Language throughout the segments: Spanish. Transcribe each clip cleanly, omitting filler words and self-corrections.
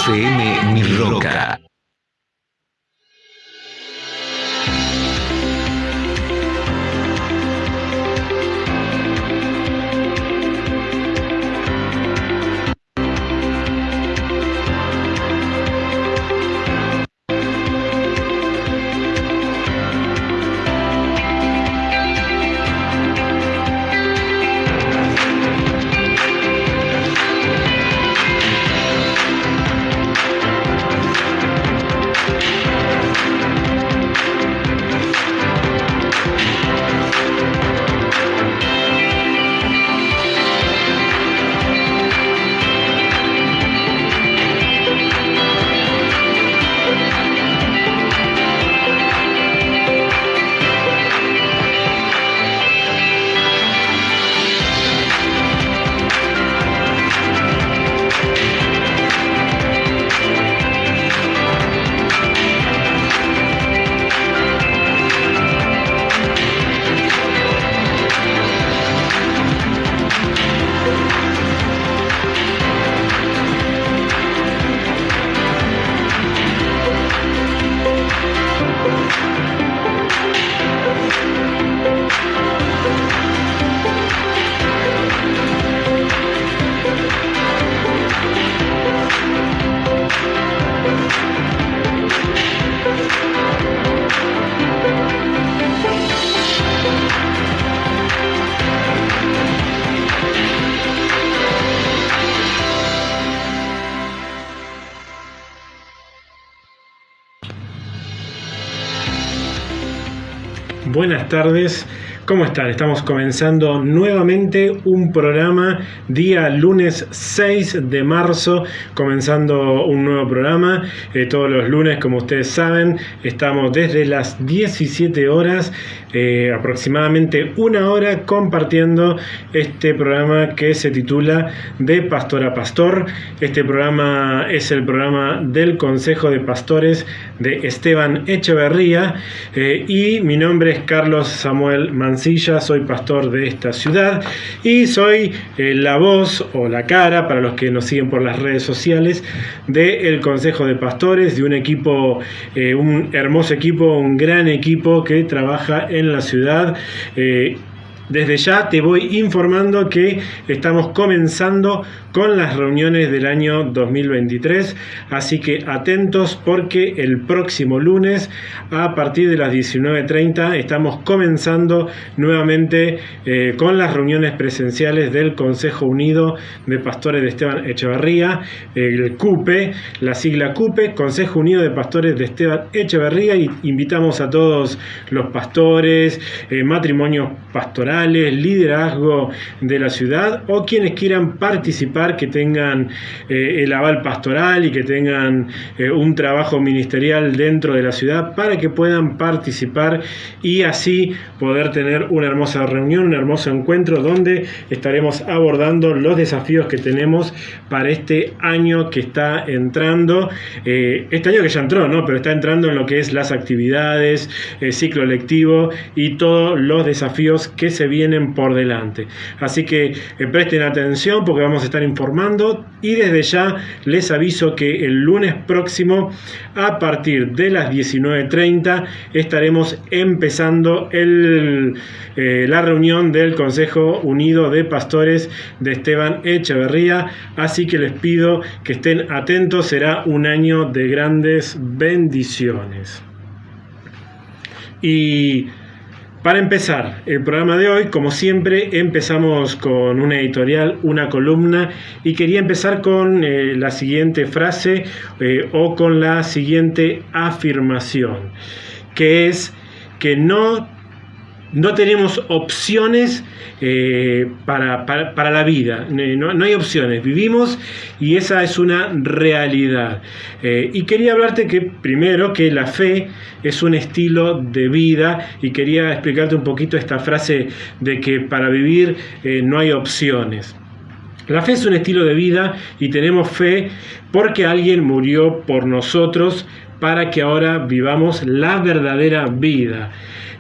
FM Mi Roca. Buenas tardes, ¿cómo están? Estamos comenzando nuevamente un programa día lunes 6 de marzo, comenzando un nuevo programa. Todos los lunes, como ustedes saben, estamos desde las 17 horas, aproximadamente una hora, compartiendo este programa que se titula De Pastor a Pastor. Este programa es el programa del Consejo de Pastores de Esteban Echeverría, y mi nombre es Carlos Samuel Mancilla, soy pastor de esta ciudad y soy la voz o la cara, para los que nos siguen por las redes sociales, del Consejo de Pastores, de un equipo, un hermoso equipo, un gran equipo que trabaja en la ciudad. Desde ya te voy informando que estamos comenzando con las reuniones del año 2023, así que atentos porque el próximo lunes a partir de las 19:30 estamos comenzando nuevamente con las reuniones presenciales del Consejo Unido de Pastores de Esteban Echeverría, el CUPE, la sigla CUPE, Consejo Unido de Pastores de Esteban Echeverría, y invitamos a todos los pastores, matrimonios pastorales, liderazgo de la ciudad o quienes quieran participar, que tengan el aval pastoral y que tengan un trabajo ministerial dentro de la ciudad, para que puedan participar y así poder tener una hermosa reunión, un hermoso encuentro donde estaremos abordando los desafíos que tenemos para este año que está entrando, este año que ya entró, ¿no? Pero está entrando en lo que es las actividades, ciclo lectivo y todos los desafíos que se vienen por delante. Así que presten atención porque vamos a estar informando, y desde ya les aviso que el lunes próximo a partir de las 19:30 estaremos empezando la reunión del Consejo Unido de Pastores de Esteban Echeverría, así que les pido que estén atentos, será un año de grandes bendiciones. Y para empezar el programa de hoy, como siempre, empezamos con una editorial, una columna, y quería empezar con la siguiente frase o con la siguiente afirmación, que es que no tenemos opciones para la vida, no hay opciones, vivimos y esa es una realidad. Y quería hablarte que primero que la fe es un estilo de vida, y quería explicarte un poquito esta frase de que para vivir no hay opciones. La fe es un estilo de vida y tenemos fe porque alguien murió por nosotros para que ahora vivamos la verdadera vida.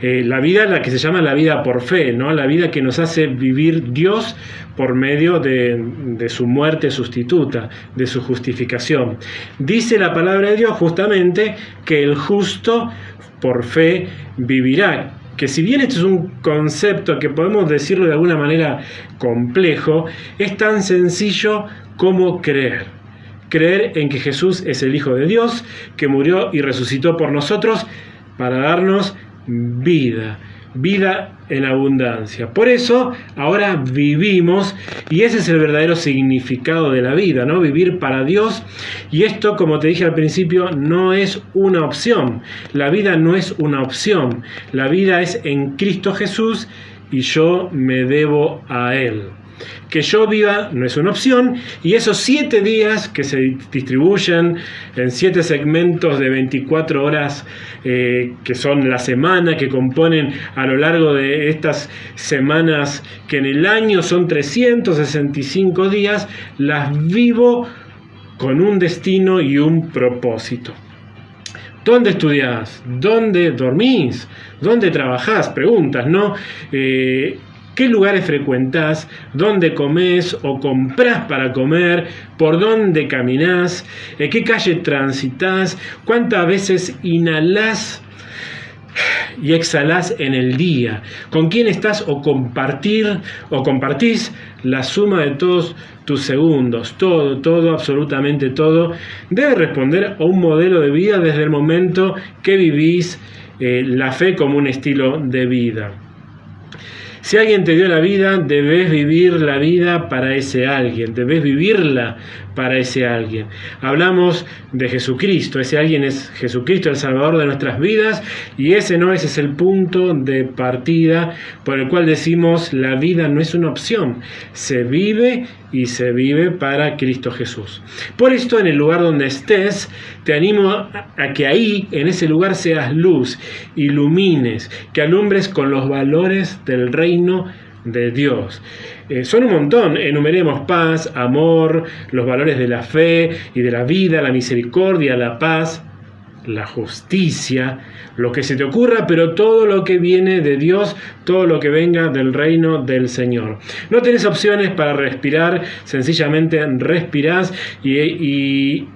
la vida, la que se llama la vida por fe, ¿no? La vida que nos hace vivir Dios por medio de su muerte sustituta, de su justificación. Dice la palabra de Dios justamente que el justo por fe vivirá. Que si bien este es un concepto que podemos decirlo de alguna manera complejo, es tan sencillo como creer. Creer en que Jesús es el Hijo de Dios, que murió y resucitó por nosotros para darnos vida, vida en abundancia. Por eso ahora vivimos, y ese es el verdadero significado de la vida, ¿no? Vivir para Dios. Y esto, como te dije al principio, no es una opción. La vida no es una opción. La vida es en Cristo Jesús y yo me debo a Él. Que yo viva no es una opción, y esos 7 días que se distribuyen en 7 segmentos de 24 horas, que son la semana, que componen a lo largo de estas semanas, que en el año son 365 días, las vivo con un destino y un propósito. ¿Dónde estudiás? ¿Dónde dormís? ¿Dónde trabajás? Preguntas, ¿no? ¿Qué lugares frecuentás? ¿Dónde comés o comprás para comer? ¿Por dónde caminás? ¿Qué calle transitas? ¿Cuántas veces inhalás y exhalás en el día? ¿Con quién estás o compartís la suma de todos tus segundos? Todo, absolutamente todo, debe responder a un modelo de vida desde el momento que vivís la fe como un estilo de vida. Si alguien te dio la vida, debes vivir la vida para ese alguien, debes vivirla para ese alguien. Hablamos de Jesucristo, ese alguien es Jesucristo, el Salvador de nuestras vidas, y ese es el punto de partida por el cual decimos la vida no es una opción, se vive y se vive para Cristo Jesús. Por esto, en el lugar donde estés, te animo a que ahí, en ese lugar, seas luz, ilumines, que alumbres con los valores del reino de Dios. Son un montón, enumeremos: paz, amor, los valores de la fe y de la vida, la misericordia, la paz, la justicia, lo que se te ocurra, pero todo lo que viene de Dios, todo lo que venga del reino del Señor. No tenés opciones para respirar, sencillamente respirás y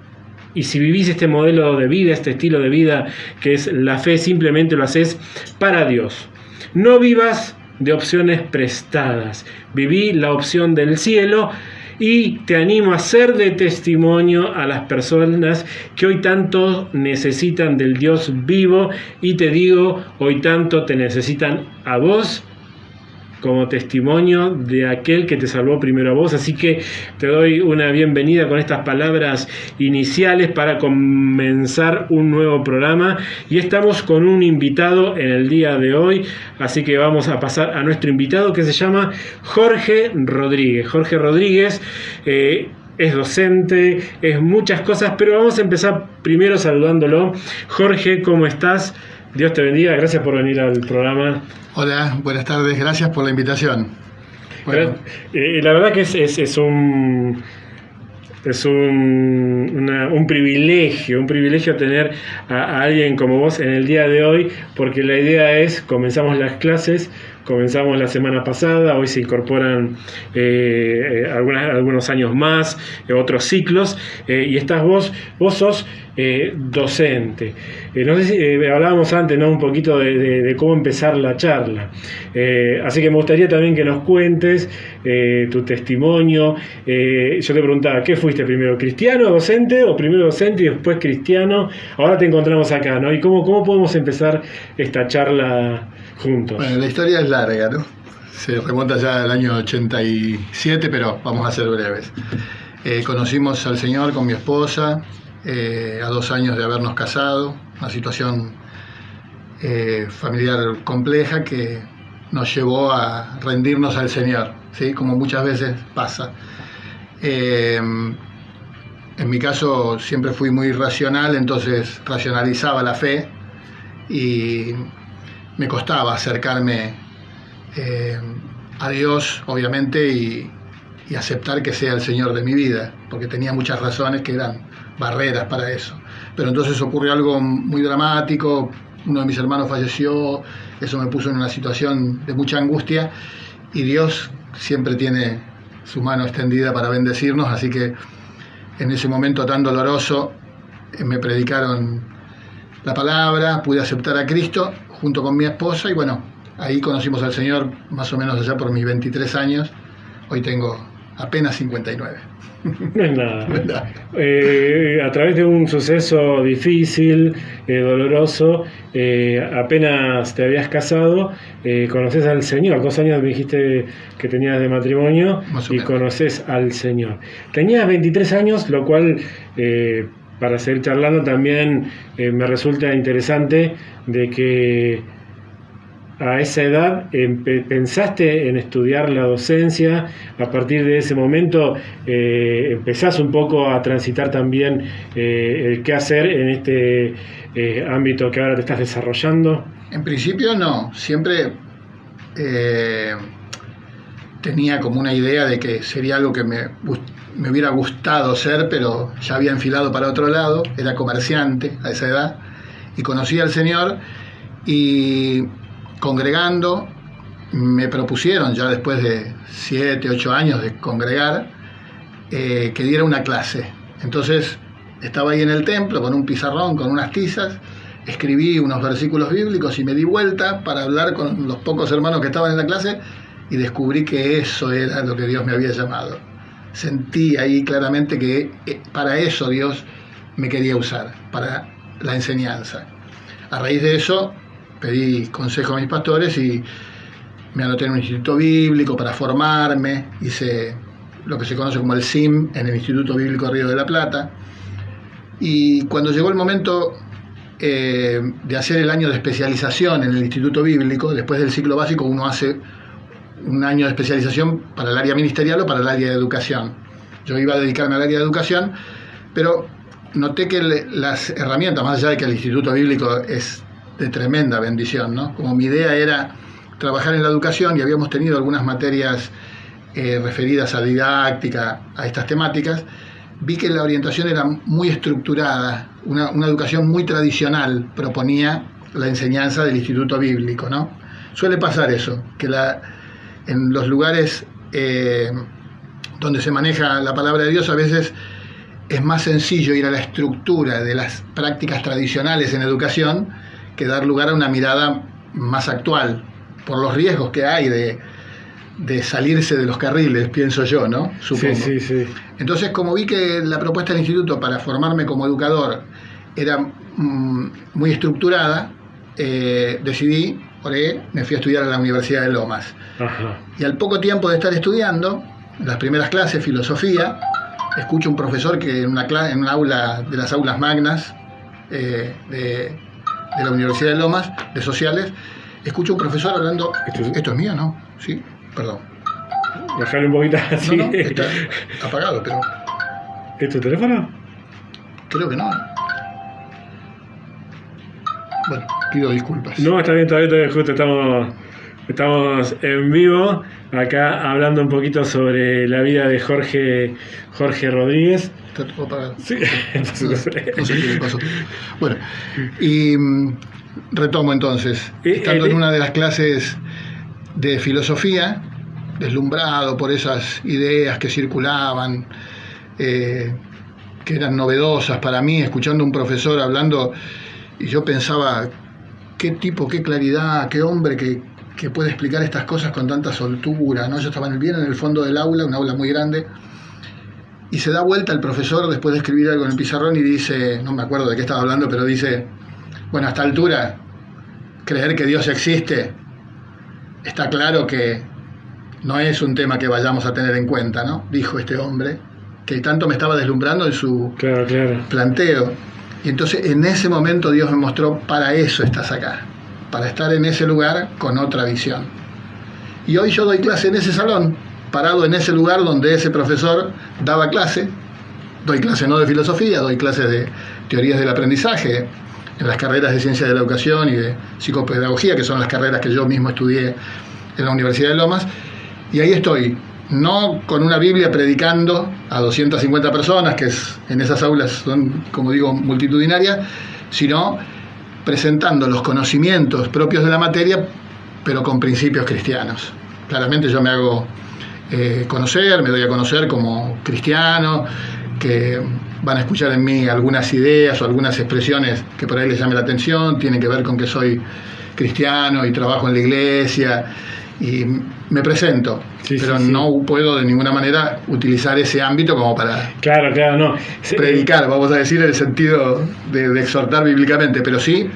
si vivís este modelo de vida, este estilo de vida que es la fe, simplemente lo haces para Dios. No vivas de opciones prestadas, viví la opción del cielo. Y te animo a ser de testimonio a las personas que hoy tanto necesitan del Dios vivo, y te digo, hoy tanto te necesitan a vos como testimonio de aquel que te salvó primero a vos. Así que te doy una bienvenida con estas palabras iniciales para comenzar un nuevo programa, y estamos con un invitado en el día de hoy, así que vamos a pasar a nuestro invitado, que se llama Jorge Rodríguez. Jorge Rodríguez es docente, es muchas cosas, pero vamos a empezar primero saludándolo. Jorge, ¿cómo estás? Dios te bendiga, gracias por venir al programa. Hola, buenas tardes, gracias por la invitación. Bueno. La verdad que es un privilegio tener a alguien como vos en el día de hoy, porque la idea es, comenzamos las clases, comenzamos la semana pasada, hoy se incorporan algunos años más, otros ciclos, y estás vos sos docente. No sé si hablábamos antes, ¿no?, un poquito de cómo empezar la charla. Así que me gustaría también que nos cuentes tu testimonio. Yo te preguntaba, ¿qué fuiste primero? ¿Cristiano, docente, o primero docente y después cristiano? Ahora te encontramos acá, ¿no? ¿Y cómo podemos empezar esta charla juntos? Bueno, la historia es larga, ¿no? Se remonta ya al año 87, pero vamos a ser breves. Conocimos al Señor con mi esposa a 2 años de habernos casado, una situación familiar compleja que nos llevó a rendirnos al Señor, ¿sí? Como muchas veces pasa. En mi caso siempre fui muy racional, entonces racionalizaba la fe y me costaba acercarme a Dios, obviamente, y aceptar que sea el Señor de mi vida, porque tenía muchas razones que eran barreras para eso. Pero entonces ocurrió algo muy dramático, uno de mis hermanos falleció, eso me puso en una situación de mucha angustia, y Dios siempre tiene su mano extendida para bendecirnos, así que en ese momento tan doloroso me predicaron la palabra, pude aceptar a Cristo junto con mi esposa, y bueno, ahí conocimos al Señor más o menos allá por mis 23 años, hoy tengo apenas 59. No es nada. A través de un suceso difícil, doloroso, apenas te habías casado, conoces al Señor. 2 años me dijiste que tenías de matrimonio y conoces al Señor. Tenías 23 años, lo cual, para seguir charlando, también me resulta interesante de que a esa edad pensaste en estudiar la docencia. A partir de ese momento empezás un poco a transitar también el qué hacer en este ámbito que ahora te estás desarrollando. En principio no, siempre tenía como una idea de que sería algo que me hubiera gustado ser, pero ya había enfilado para otro lado. Era comerciante a esa edad y conocí al Señor, y congregando me propusieron, ya después de 7, 8 años de congregar, que diera una clase. Entonces estaba ahí en el templo con un pizarrón, con unas tizas, escribí unos versículos bíblicos y me di vuelta para hablar con los pocos hermanos que estaban en la clase, y descubrí que eso era lo que Dios me había llamado. Sentí ahí claramente que para eso Dios me quería usar, para la enseñanza. A raíz de eso pedí consejo a mis pastores y me anoté en un instituto bíblico para formarme. Hice lo que se conoce como el SIM en el Instituto Bíblico Río de la Plata. Y cuando llegó el momento de hacer el año de especialización en el Instituto Bíblico, después del ciclo básico uno hace un año de especialización para el área ministerial o para el área de educación. Yo iba a dedicarme al área de educación, pero noté que las herramientas, más allá de que el Instituto Bíblico es de tremenda bendición, ¿no? Como mi idea era trabajar en la educación y habíamos tenido algunas materias referidas a didáctica, a estas temáticas, vi que la orientación era muy estructurada, una educación muy tradicional proponía la enseñanza del Instituto Bíblico, ¿no? Suele pasar eso, que en los lugares donde se maneja la palabra de Dios a veces es más sencillo ir a la estructura de las prácticas tradicionales en educación que dar lugar a una mirada más actual, por los riesgos que hay de salirse de los carriles, pienso yo, ¿no? Supongo. Sí. Entonces, como vi que la propuesta del instituto para formarme como educador era muy estructurada, decidí, oré, me fui a estudiar a la Universidad de Lomas. Ajá. Y al poco tiempo de estar estudiando, en las primeras clases, filosofía, escucho un profesor que en un aula de las aulas magnas de la Universidad de Lomas, de sociales, escucho un profesor hablando. ¿Esto es mío, no? Sí, perdón. Bajarle un poquito así. No, está apagado, pero... ¿Es tu teléfono? Creo que no. Bueno, pido disculpas. No, está bien, todavía justo estamos en vivo, acá hablando un poquito sobre la vida de Jorge Rodríguez. Está todo apagado. Sí. No sé qué le pasó. Bueno, y retomo entonces. Estando en una de las clases de filosofía, deslumbrado por esas ideas que circulaban, que eran novedosas para mí, escuchando a un profesor hablando, y yo pensaba, qué tipo, qué claridad, qué hombre que puede explicar estas cosas con tanta soltura, ¿no? Yo estaba bien en el fondo del aula, un aula muy grande, y se da vuelta el profesor después de escribir algo en el pizarrón y dice, no me acuerdo de qué estaba hablando, pero dice, bueno, a esta altura, creer que Dios existe, está claro que no es un tema que vayamos a tener en cuenta, ¿no? Dijo este hombre, que tanto me estaba deslumbrando en su planteo. Y entonces en ese momento Dios me mostró, para eso estás acá, para estar en ese lugar con otra visión. Y hoy yo doy clase en ese salón, parado en ese lugar donde ese profesor daba clase. Doy clase no de filosofía, doy clases de teorías del aprendizaje, en las carreras de ciencia de la educación y de psicopedagogía, que son las carreras que yo mismo estudié en la Universidad de Lomas. Y ahí estoy, no con una Biblia predicando a 250 personas, que en esas aulas son, como digo, multitudinarias, sino presentando los conocimientos propios de la materia, pero con principios cristianos. Claramente yo me hago conocer, me doy a conocer como cristiano, que van a escuchar en mí algunas ideas o algunas expresiones que por ahí les llame la atención, tienen que ver con que soy cristiano y trabajo en la iglesia y me presento, pero no puedo de ninguna manera utilizar ese ámbito como para no. predicar, vamos a decir, en el sentido de exhortar bíblicamente, pero sí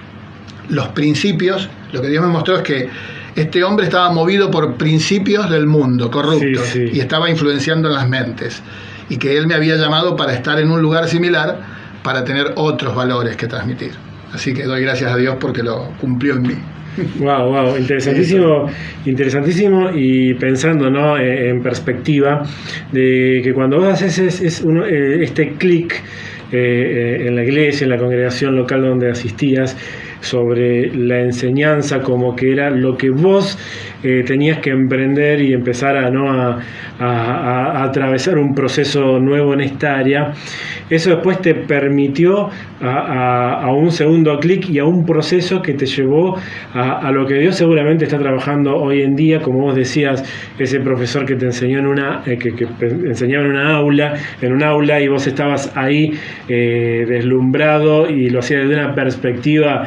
los principios. Lo que Dios me mostró es que este hombre estaba movido por principios del mundo corruptos y estaba influenciando en las mentes, y que Él me había llamado para estar en un lugar similar, para tener otros valores que transmitir. Así que doy gracias a Dios porque lo cumplió en mí. Wow, interesantísimo, y pensando, ¿no?, en perspectiva de que cuando vos haces este clic en la iglesia, en la congregación local donde asistías, sobre la enseñanza como que era lo que vos tenías que emprender y empezar a atravesar un proceso nuevo en esta área, eso después te permitió a un segundo clic y a un proceso que te llevó a lo que Dios seguramente está trabajando hoy en día, como vos decías, ese profesor que te enseñó que enseñaba en un aula y vos estabas ahí deslumbrado y lo hacías desde una perspectiva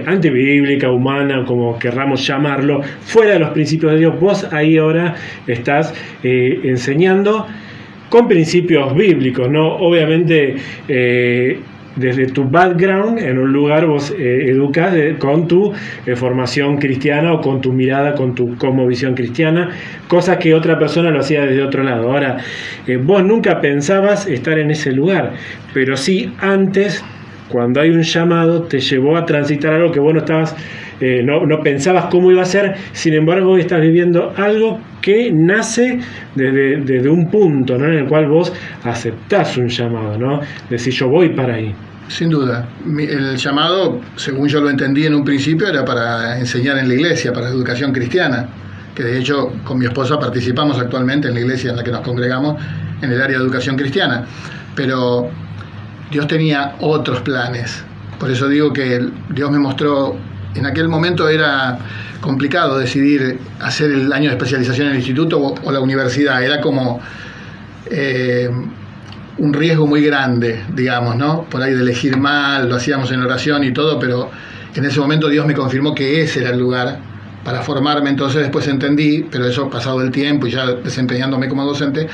antibíblica, humana, como querramos llamarlo, fuera de los principios de Dios. Vos ahí ahora estás enseñando con principios bíblicos, ¿no? Obviamente desde tu background, en un lugar vos educas con tu formación cristiana o con tu mirada, con tu cosmovisión cristiana, cosa que otra persona lo hacía desde otro lado. Ahora, vos nunca pensabas estar en ese lugar, pero sí antes, cuando hay un llamado, te llevó a transitar algo que vos no estabas, no pensabas cómo iba a ser. Sin embargo, hoy estás viviendo algo que nace desde un punto, ¿no?, en el cual vos aceptás un llamado, ¿no? Decís, yo voy para ahí. Sin duda. El llamado, según yo lo entendí en un principio, era para enseñar en la iglesia, para educación cristiana, que de hecho con mi esposa participamos actualmente en la iglesia en la que nos congregamos, en el área de educación cristiana. Pero Dios tenía otros planes. Por eso digo que Dios me mostró, en aquel momento era complicado decidir hacer el año de especialización en el instituto o la universidad. Era como un riesgo muy grande, digamos, ¿no? Por ahí de elegir mal, lo hacíamos en oración y todo, pero en ese momento Dios me confirmó que ese era el lugar para formarme. Entonces después entendí, pero eso pasado el tiempo y ya desempeñándome como docente,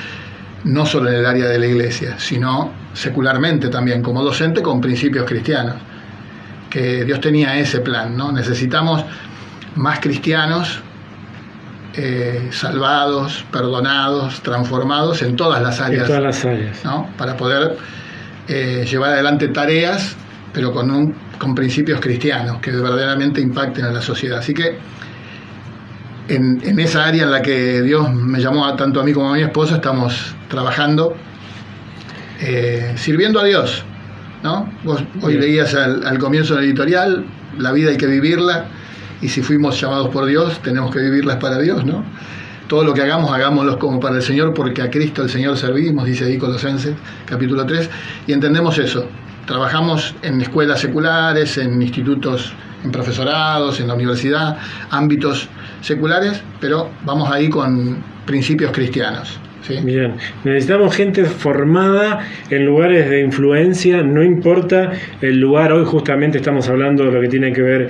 no solo en el área de la iglesia, sino secularmente también, como docente con principios cristianos, que Dios tenía ese plan, ¿no? Necesitamos más cristianos salvados, perdonados, transformados en todas las áreas, ¿no?, para poder llevar adelante tareas, pero con principios cristianos que verdaderamente impacten a la sociedad. Así que en esa área en la que Dios me llamó tanto a mí como a mi esposa, estamos trabajando, sirviendo a Dios, ¿no? Vos hoy leías al comienzo del editorial, la vida hay que vivirla, y si fuimos llamados por Dios, tenemos que vivirlas para Dios, ¿no? Todo lo que hagamos, hagámoslo como para el Señor, porque a Cristo el Señor servimos, dice ahí Colosenses, capítulo 3, y entendemos eso. Trabajamos en escuelas seculares, en institutos, en profesorados, en la universidad, ámbitos seculares, pero vamos ahí con principios cristianos. ¿Sí? Bien, necesitamos gente formada en lugares de influencia, no importa el lugar. Hoy justamente estamos hablando de lo que tiene que ver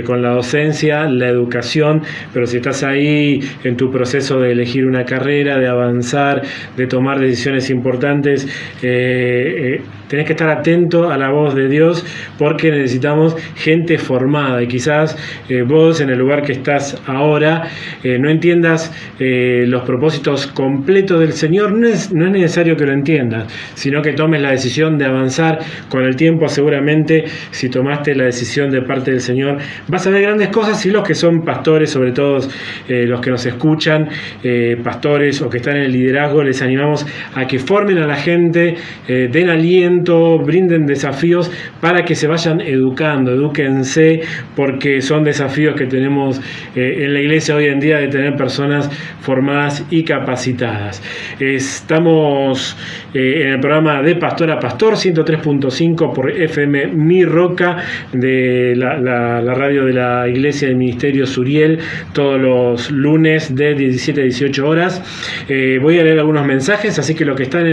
con la docencia, la educación, pero si estás ahí en tu proceso de elegir una carrera, de avanzar, de tomar decisiones importantes, tenés que estar atento a la voz de Dios, porque necesitamos gente formada. Y quizás vos, en el lugar que estás ahora, no entiendas los propósitos completos del Señor. No es necesario que lo entiendas, sino que tomes la decisión de avanzar con el tiempo. Seguramente, si tomaste la decisión de parte del Señor, vas a ver grandes cosas. Y los que son pastores, sobre todo los que nos escuchan, pastores o que están en el liderazgo, les animamos a que formen a la gente, den aliento conocimiento, brinden desafíos para que se vayan educando, edúquense, porque son desafíos que tenemos en la iglesia hoy en día, de tener personas formadas y capacitadas. Estamos en el programa de Pastor a Pastor, 103.5 por FM Mi Roca, de la radio de la iglesia del Ministerio Suriel, todos los lunes de 17 a 18 horas. Voy a leer algunos mensajes, así que los que están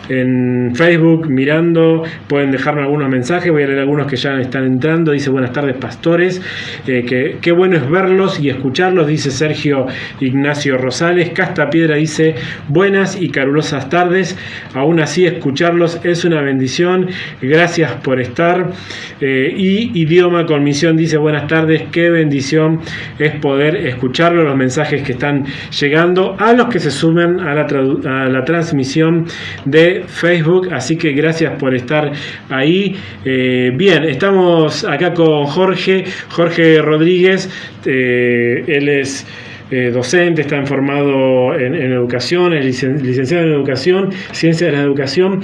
en Facebook mirando pueden dejarme algunos mensajes. Voy a leer algunos que ya están entrando. Dice: buenas tardes, pastores, qué bueno es verlos y escucharlos, dice Sergio Ignacio Rosales. Casta Piedra dice: buenas y carulosas tardes, aún así escucharlos es una bendición, gracias por estar. Y Idioma con Misión dice: buenas tardes, qué bendición es poder escucharlos. Los mensajes que están llegando a los que se sumen a la transmisión de Facebook, así que gracias por estar ahí. Bien, estamos acá con Jorge Rodríguez. Él es docente, está formado en educación, es licenciado en educación, ciencias de la educación.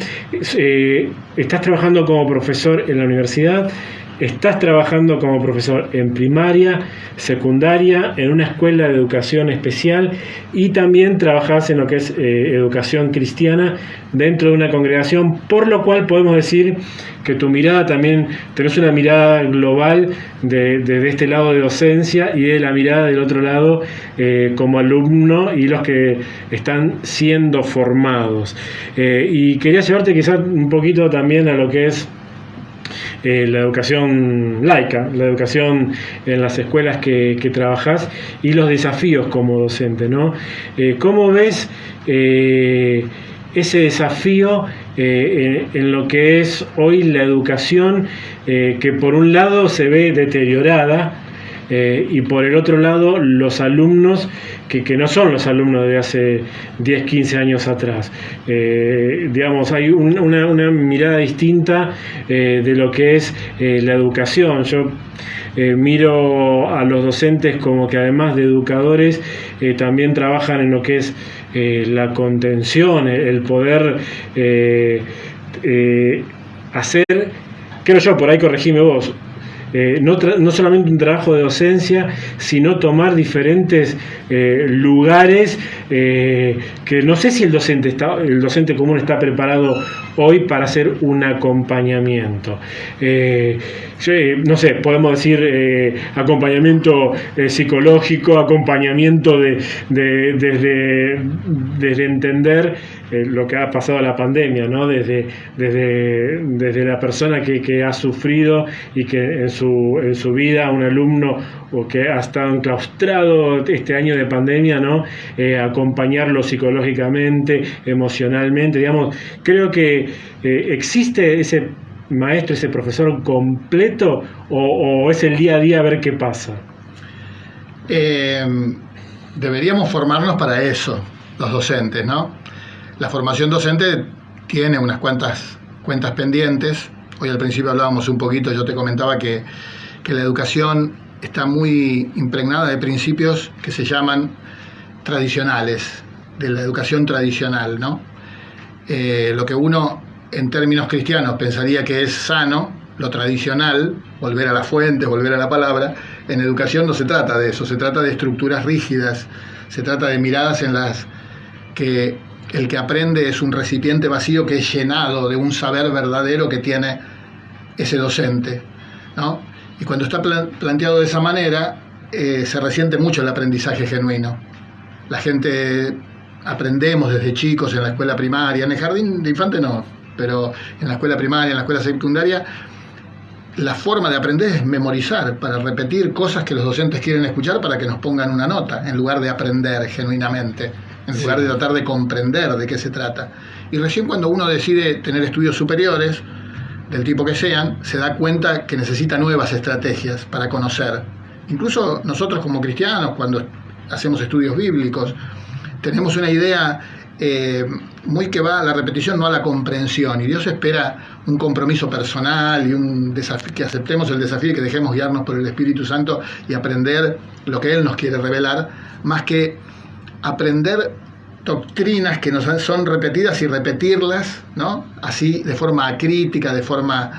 Estás trabajando como profesor en la universidad. Estás trabajando como profesor en primaria, secundaria, en una escuela de educación especial, y también trabajas en lo que es educación cristiana dentro de una congregación, por lo cual podemos decir que tu mirada también, tenés una mirada global de este lado de docencia y de la mirada del otro lado como alumno y los que están siendo formados. Y quería llevarte quizás un poquito también a lo que es la educación laica, la educación en las escuelas que trabajas y los desafíos como docente, ¿no? ¿Cómo ves ese desafío en lo que es hoy la educación, que por un lado se ve deteriorada, y por el otro lado los alumnos que no son los alumnos de hace 10, 15 años atrás? Digamos, hay una mirada distinta de lo que es la educación. Yo miro a los docentes como que, además de educadores, también trabajan en lo que es la contención, el poder hacer, creo yo, por ahí corregime vos, no solamente un trabajo de docencia, sino tomar diferentes lugares que no sé si el docente común está preparado hoy para hacer un acompañamiento. No sé, podemos decir acompañamiento psicológico, acompañamiento desde entender lo que ha pasado la pandemia, ¿no? Desde la persona que ha sufrido y que en su vida, un alumno o que ha estado enclaustrado este año de pandemia, ¿no? Acompañarlo psicológicamente, emocionalmente, digamos. Creo que existe ese maestro, ese profesor completo, o es el día a día a ver qué pasa. Deberíamos formarnos para eso, los docentes, ¿no? La formación docente tiene unas cuantas cuentas pendientes. Hoy al principio hablábamos un poquito, yo te comentaba que la educación está muy impregnada de principios que se llaman tradicionales, de la educación tradicional, ¿no? Lo que uno en términos cristianos pensaría que es sano, lo tradicional, volver a las fuentes, volver a la palabra, en educación no se trata de eso, se trata de estructuras rígidas, se trata de miradas en las que el que aprende es un recipiente vacío que es llenado de un saber verdadero que tiene ese docente, ¿no? Y cuando está planteado de esa manera, se resiente mucho el aprendizaje genuino. La gente aprendemos desde chicos en la escuela primaria, en el jardín de infante no, pero en la escuela primaria, en la escuela secundaria, la forma de aprender es memorizar, para repetir cosas que los docentes quieren escuchar para que nos pongan una nota, en lugar de aprender genuinamente, en lugar de tratar de comprender de qué se trata. Y recién cuando uno decide tener estudios superiores, del tipo que sean, se da cuenta que necesita nuevas estrategias para conocer. Incluso nosotros como cristianos, cuando hacemos estudios bíblicos, tenemos una idea muy que va a la repetición, no a la comprensión, y Dios espera un compromiso personal y un desafío, que aceptemos el desafío y que dejemos guiarnos por el Espíritu Santo y aprender lo que Él nos quiere revelar, más que aprender doctrinas que nos son repetidas y repetirlas, ¿no? Así de forma acrítica, de forma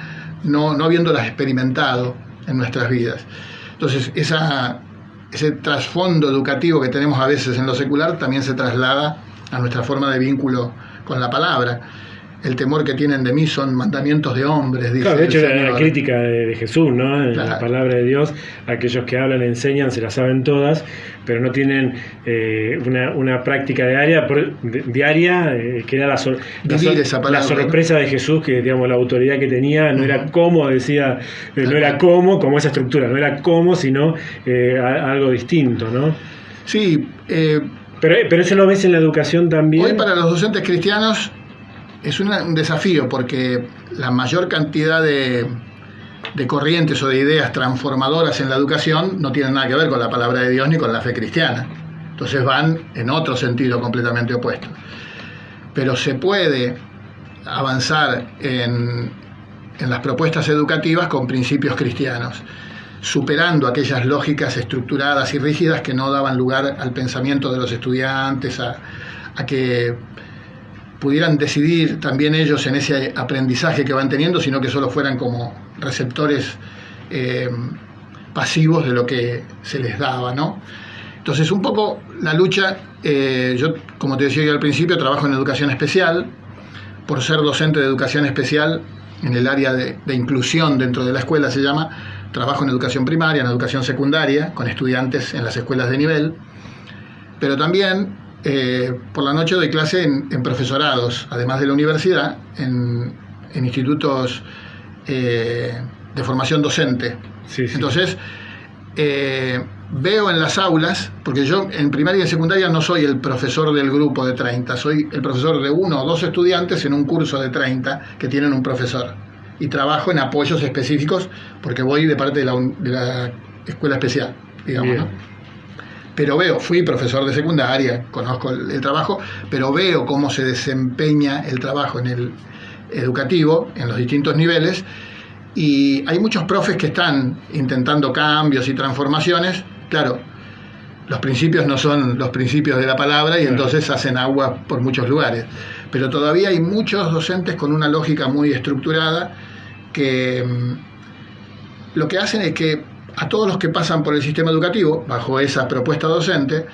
no habiéndolas experimentado en nuestras vidas. Entonces, ese trasfondo educativo que tenemos a veces en lo secular también se traslada a nuestra forma de vínculo con la palabra. El temor que tienen de mí son mandamientos de hombres, dice. Claro, de hecho, el Señor. la crítica de Jesús, ¿no? En Claro. la palabra de Dios, aquellos que hablan, enseñan, se las saben todas, pero no tienen una práctica diaria, que era Vivir esa palabra, la sorpresa de Jesús, que digamos la autoridad que tenía no era cómo, decía, no era cómo, como esa estructura, no era cómo, sino algo distinto, ¿no? Sí, Pero eso lo ves en la educación también. hoy para los docentes cristianos es un desafío, porque la mayor cantidad de corrientes o de ideas transformadoras en la educación no tienen nada que ver con la palabra de Dios ni con la fe cristiana. Entonces van en otro sentido completamente opuesto. Pero se puede avanzar en las propuestas educativas con principios cristianos, superando aquellas lógicas estructuradas y rígidas que no daban lugar al pensamiento de los estudiantes, a que pudieran decidir también ellos en ese aprendizaje que van teniendo, sino que solo fueran como receptores pasivos de lo que se les daba, ¿no? Entonces, un poco la lucha, yo, como te decía al principio, trabajo en educación especial. Por ser docente de educación especial en el área de inclusión dentro de la escuela, se llama, trabajo en educación primaria, en educación secundaria, con estudiantes en las escuelas de nivel, pero también por la noche doy clase en profesorados, además de la universidad, en institutos de formación docente. Sí. Entonces, veo en las aulas, porque yo en primaria y en secundaria no soy el profesor del grupo de 30, soy el profesor de 1 o 2 estudiantes en un curso de 30 que tienen un profesor. Y trabajo en apoyos específicos porque voy de parte de la escuela especial, digamos, ¿no? Pero fui profesor de secundaria, conozco el trabajo, pero veo cómo se desempeña el trabajo en el educativo, en los distintos niveles, y hay muchos profes que están intentando cambios y transformaciones. Claro, los principios no son los principios de la palabra y entonces hacen agua por muchos lugares, pero todavía hay muchos docentes con una lógica muy estructurada que lo que hacen es que a todos los que pasan por el sistema educativo, bajo esa propuesta docente,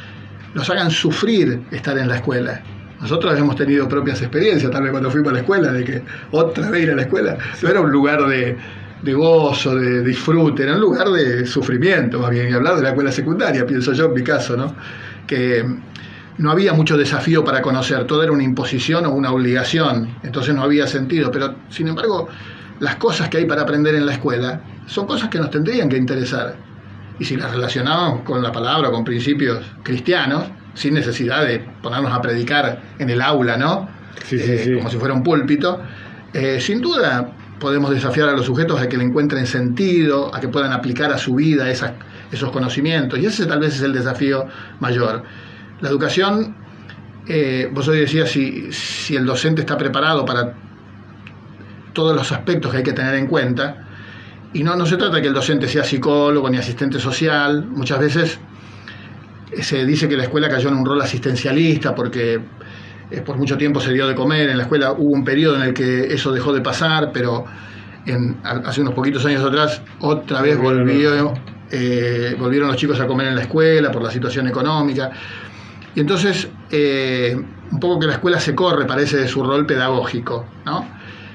los hagan sufrir estar en la escuela. Nosotros hemos tenido propias experiencias, tal vez cuando fuimos a la escuela, de que otra vez ir a la escuela no era un lugar de gozo, de disfrute, era un lugar de sufrimiento, más bien, y hablar de la escuela secundaria, pienso yo en mi caso, ¿no? Que no había mucho desafío para conocer, todo era una imposición o una obligación, entonces no había sentido, pero sin embargo, las cosas que hay para aprender en la escuela son cosas que nos tendrían que interesar. Y si las relacionamos con la palabra, con principios cristianos, sin necesidad de ponernos a predicar en el aula, ¿no? Sí. Como si fuera un púlpito, sin duda podemos desafiar a los sujetos a que le encuentren sentido, a que puedan aplicar a su vida esos conocimientos. Y ese tal vez es el desafío mayor. La educación, vos hoy decías si el docente está preparado para todos los aspectos que hay que tener en cuenta, y no se trata de que el docente sea psicólogo ni asistente social. Muchas veces se dice que la escuela cayó en un rol asistencialista porque por mucho tiempo se dio de comer, en la escuela hubo un periodo en el que eso dejó de pasar, pero hace unos poquitos años atrás otra vez volvieron los chicos a comer en la escuela por la situación económica, y entonces un poco que la escuela se corre, parece, de su rol pedagógico, ¿no?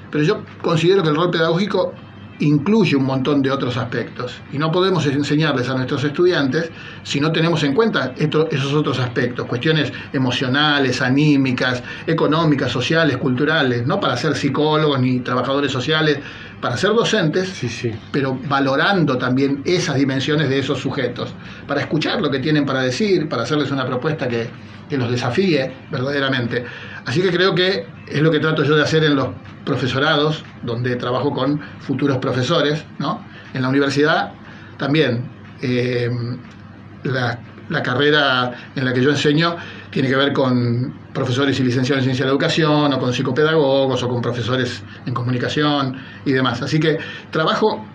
Pero yo considero que el rol pedagógico incluye un montón de otros aspectos y no podemos enseñarles a nuestros estudiantes si no tenemos en cuenta esos otros aspectos, cuestiones emocionales, anímicas, económicas, sociales, culturales, no para ser psicólogos ni trabajadores sociales, para ser docentes, Sí. pero valorando también esas dimensiones de esos sujetos, para escuchar lo que tienen para decir, para hacerles una propuesta que los desafíe verdaderamente. Así que creo que es lo que trato yo de hacer en los profesorados, donde trabajo con futuros profesores, ¿no? En la universidad también. La carrera en la que yo enseño tiene que ver con profesores y licenciados en ciencia de la educación, o con psicopedagogos, o con profesores en comunicación y demás. Así que trabajo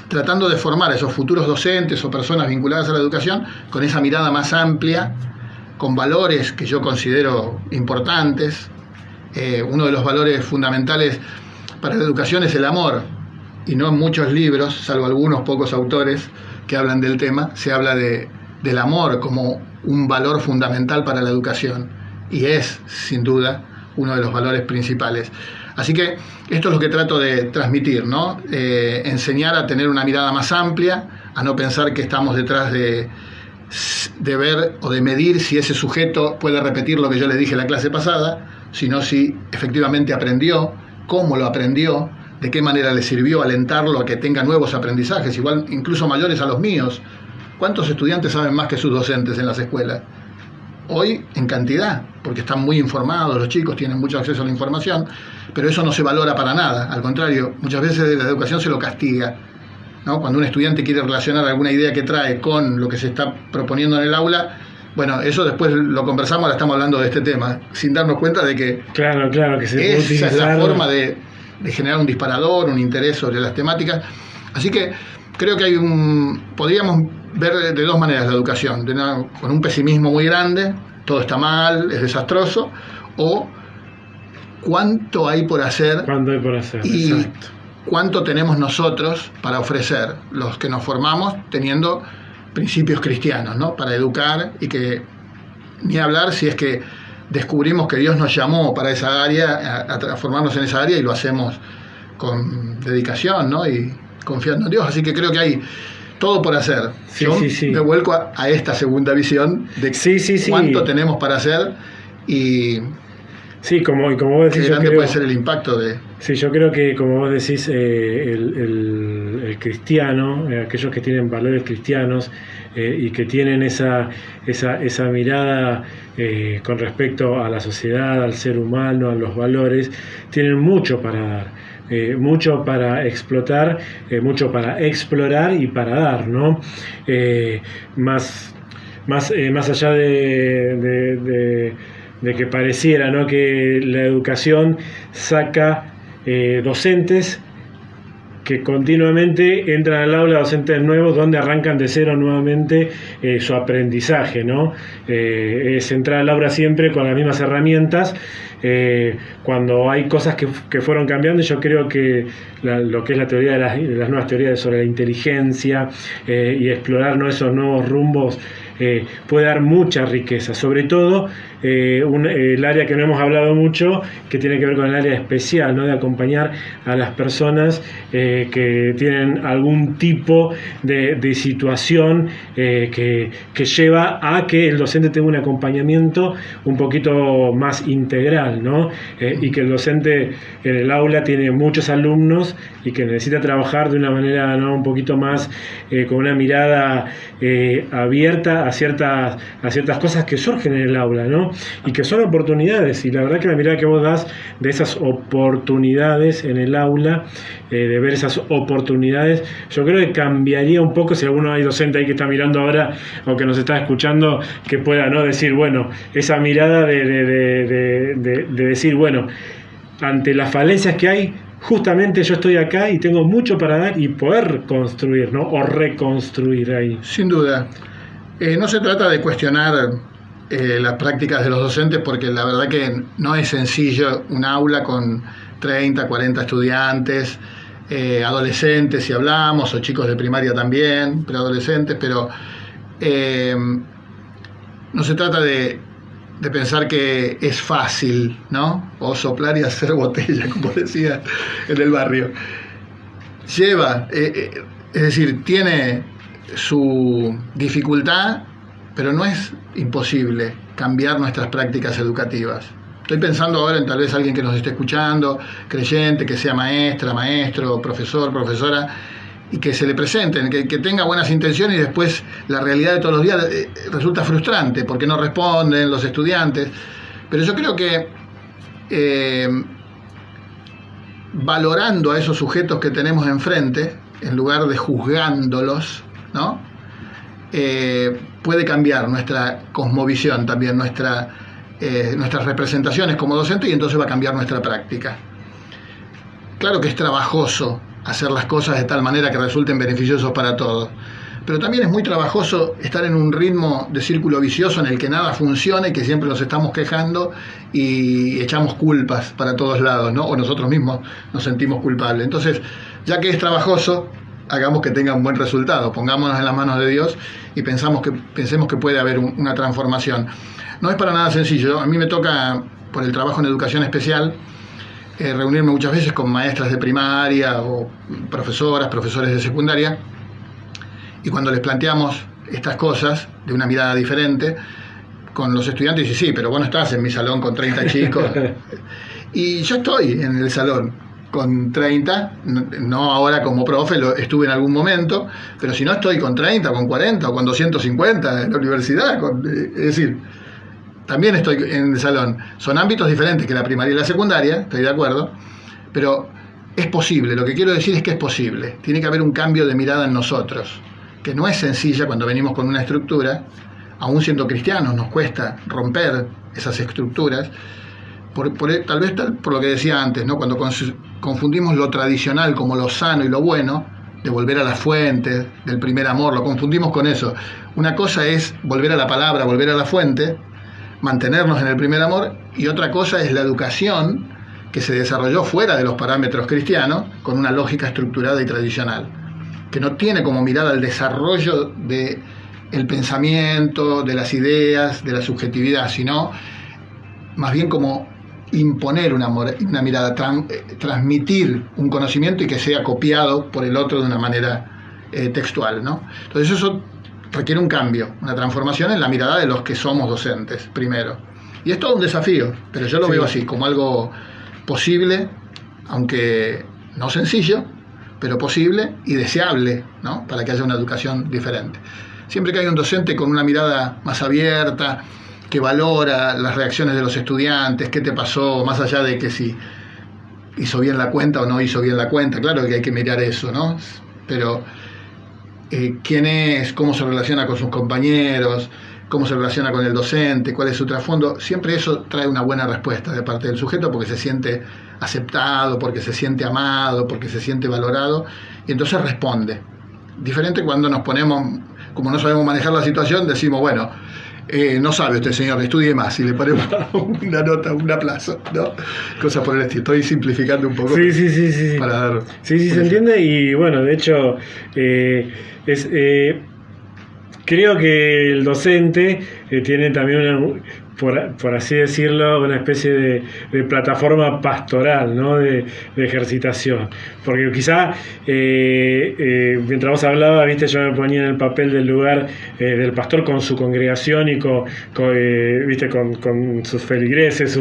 tratando de formar a esos futuros docentes o personas vinculadas a la educación con esa mirada más amplia con valores que yo considero importantes. Uno de los valores fundamentales para la educación es el amor, y no en muchos libros, salvo algunos pocos autores que hablan del tema, se habla del amor como un valor fundamental para la educación, y es, sin duda, uno de los valores principales. Así que esto es lo que trato de transmitir, ¿no? Enseñar a tener una mirada más amplia, a no pensar que estamos detrás de ver o de medir si ese sujeto puede repetir lo que yo le dije en la clase pasada, sino si efectivamente aprendió, cómo lo aprendió, de qué manera le sirvió, alentarlo a que tenga nuevos aprendizajes, igual incluso mayores a los míos. ¿Cuántos estudiantes saben más que sus docentes en las escuelas? Hoy en cantidad, porque están muy informados, los chicos tienen mucho acceso a la información, pero eso no se valora para nada. Al contrario, muchas veces la educación se lo castiga, ¿no? Cuando un estudiante quiere relacionar alguna idea que trae con lo que se está proponiendo en el aula, bueno, eso después lo conversamos, ahora estamos hablando de este tema, sin darnos cuenta de que, claro, que se puede esa utilizar... es la forma de generar un disparador, un interés sobre las temáticas. Así que creo que podríamos ver de dos maneras la educación, con un pesimismo muy grande, todo está mal, es desastroso, o cuánto hay por hacer, y exacto, cuánto tenemos nosotros para ofrecer, los que nos formamos teniendo principios cristianos, ¿no? Para educar, y que ni hablar si es que descubrimos que Dios nos llamó para esa área, a transformarnos en esa área, y lo hacemos con dedicación, ¿no? Y confiando en Dios. Así que creo que hay todo por hacer. Yo me vuelco a esta segunda visión de cuánto tenemos para hacer, y como vos decís, qué grande puede ser el impacto de... Sí, yo creo que, como vos decís, el cristiano, aquellos que tienen valores cristianos y que tienen esa mirada con respecto a la sociedad, al ser humano, a los valores, tienen mucho para dar. Mucho para explotar, mucho para explorar y para dar, ¿no? Más allá de que pareciera, ¿no?, que la educación saca docentes que continuamente entran al aula, docentes nuevos, donde arrancan de cero nuevamente su aprendizaje, ¿no? Es entrar al aula siempre con las mismas herramientas, cuando hay cosas que fueron cambiando. Yo creo que lo que es la teoría de las nuevas teorías sobre la inteligencia y explorar, ¿no?, esos nuevos rumbos, puede dar mucha riqueza, sobre todo el área que no hemos hablado mucho, que tiene que ver con el área especial, ¿no?, de acompañar a las personas que tienen algún tipo de situación que lleva a que el docente tenga un acompañamiento un poquito más integral, ¿no? Y que el docente en el aula tiene muchos alumnos y que necesita trabajar de una manera, ¿no?, un poquito más con una mirada abierta a ciertas cosas que surgen en el aula, ¿no? Y que son oportunidades, y la verdad que la mirada que vos das de esas oportunidades en el aula, de ver esas oportunidades, yo creo que cambiaría un poco, si alguno hay docente ahí que está mirando ahora o que nos está escuchando, que pueda, ¿no?, decir, bueno, esa mirada de decir, bueno, ante las falencias que hay, justamente yo estoy acá y tengo mucho para dar, y poder construir, ¿no?, o reconstruir ahí. Sin duda. No se trata de cuestionar las prácticas de los docentes, porque la verdad que no es sencillo un aula con 30, 40 estudiantes, adolescentes si hablamos, o chicos de primaria también, preadolescentes, pero no se trata de pensar que es fácil, ¿no? O soplar y hacer botella, como decía en el barrio. Lleva, es decir, tiene su dificultad, pero no es imposible cambiar nuestras prácticas educativas. Estoy pensando ahora en tal vez alguien que nos esté escuchando, creyente, que sea maestra, maestro, profesor, profesora, y que se le presenten, que tenga buenas intenciones, y después la realidad de todos los días resulta frustrante porque no responden los estudiantes. Pero yo creo que valorando a esos sujetos que tenemos enfrente, en lugar de juzgándolos, ¿no?, puede cambiar nuestra cosmovisión también, nuestras representaciones como docente, y entonces va a cambiar nuestra práctica. Claro que es trabajoso hacer las cosas de tal manera que resulten beneficiosos para todos, pero también es muy trabajoso estar en un ritmo de círculo vicioso en el que nada funciona y que siempre nos estamos quejando y echamos culpas para todos lados, ¿no? O nosotros mismos nos sentimos culpables. Entonces, ya que es trabajoso, hagamos que tenga un buen resultado, pongámonos en las manos de Dios y pensemos que puede haber una transformación. No es para nada sencillo. A mí me toca, por el trabajo en educación especial, reunirme muchas veces con maestras de primaria o profesores de secundaria, y cuando les planteamos estas cosas de una mirada diferente, con los estudiantes dicen, sí, pero vos no estás en mi salón con 30 chicos. Y yo estoy en el salón con 30, no ahora como profe, estuve en algún momento, pero si no estoy con 30, con 40 o con 250 en la universidad, es decir, también estoy en el salón. Son ámbitos diferentes que la primaria y la secundaria, estoy de acuerdo, pero es posible. Lo que quiero decir es que es posible. Tiene que haber un cambio de mirada en nosotros, que no es sencilla cuando venimos con una estructura. Aún siendo cristianos nos cuesta romper esas estructuras, tal vez por lo que decía antes, ¿no? Cuando confundimos lo tradicional como lo sano y lo bueno, de volver a las fuentes, del primer amor, lo confundimos con eso. Una cosa es volver a la palabra, volver a la fuente, mantenernos en el primer amor, y otra cosa es la educación que se desarrolló fuera de los parámetros cristianos con una lógica estructurada y tradicional, que no tiene como mirada el desarrollo del pensamiento, de las ideas, de la subjetividad, sino más bien como imponer una mirada, transmitir un conocimiento y que sea copiado por el otro de una manera textual, ¿no? Entonces eso requiere un cambio, una transformación en la mirada de los que somos docentes, primero. Y es todo un desafío, pero yo lo veo así, como algo posible, aunque no sencillo, pero posible y deseable, ¿no? Para que haya una educación diferente. Siempre que hay un docente con una mirada más abierta, que valora las reacciones de los estudiantes, qué te pasó, más allá de que si hizo bien la cuenta o no hizo bien la cuenta, claro que hay que mirar eso, ¿no? Pero quién es, cómo se relaciona con sus compañeros, cómo se relaciona con el docente, cuál es su trasfondo, siempre eso trae una buena respuesta de parte del sujeto porque se siente aceptado, porque se siente amado, porque se siente valorado, y entonces responde. Diferente cuando nos ponemos, como no sabemos manejar la situación, decimos, bueno, no sabe usted, señor, estudie más, y le ponemos una nota, un aplazo, ¿no? Cosas por el estilo. Estoy simplificando un poco. Sí. Para dar sí, se entiende, y bueno, de hecho, creo que el docente tiene también por así decirlo, una especie de plataforma pastoral, ¿no? de ejercitación. Porque quizá, mientras vos hablabas, ¿viste? Yo me ponía en el papel del lugar del pastor con su congregación y ¿viste? Con sus feligreses,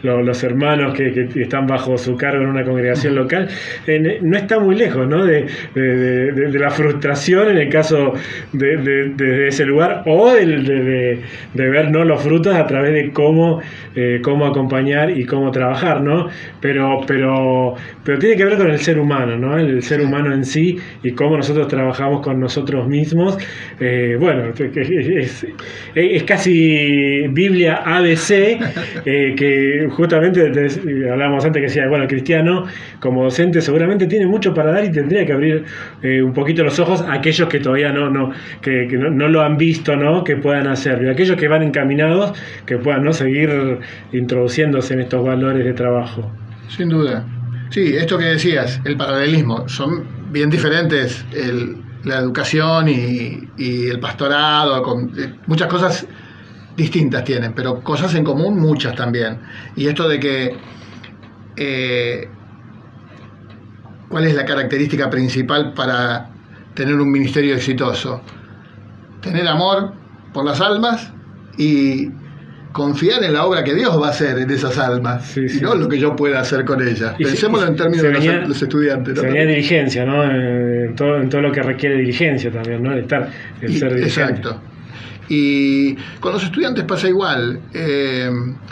los hermanos que están bajo su cargo en una congregación local. No está muy lejos, ¿no? de la frustración en el caso de ese lugar, o de ver, ¿no? los frutos a través de cómo acompañar y cómo trabajar, ¿no? Pero tiene que ver con el ser humano, ¿no? El ser humano en sí, y cómo nosotros trabajamos con nosotros mismos. Bueno, es casi Biblia ABC, que justamente hablábamos antes, que decía, bueno, el cristiano como docente seguramente tiene mucho para dar y tendría que abrir un poquito los ojos a aquellos que todavía no lo han visto, ¿no? Que puedan hacerlo, y aquellos que van encaminados, que puedan, ¿no? seguir introduciéndose en estos valores de trabajo. Sin duda. Sí, esto que decías, el paralelismo, son bien diferentes la educación y el pastorado, muchas cosas distintas tienen, pero cosas en común muchas también. Y esto de que ¿cuál es la característica principal para tener un ministerio exitoso? Tener amor por las almas y confiar en la obra que Dios va a hacer en esas almas, y no lo que yo pueda hacer con ellas. Pensémoslo en términos de los estudiantes, ¿no? Sería diligencia, ¿no? En todo lo que requiere diligencia también, ¿no? El ser diligente. Exacto. Y con los estudiantes pasa igual.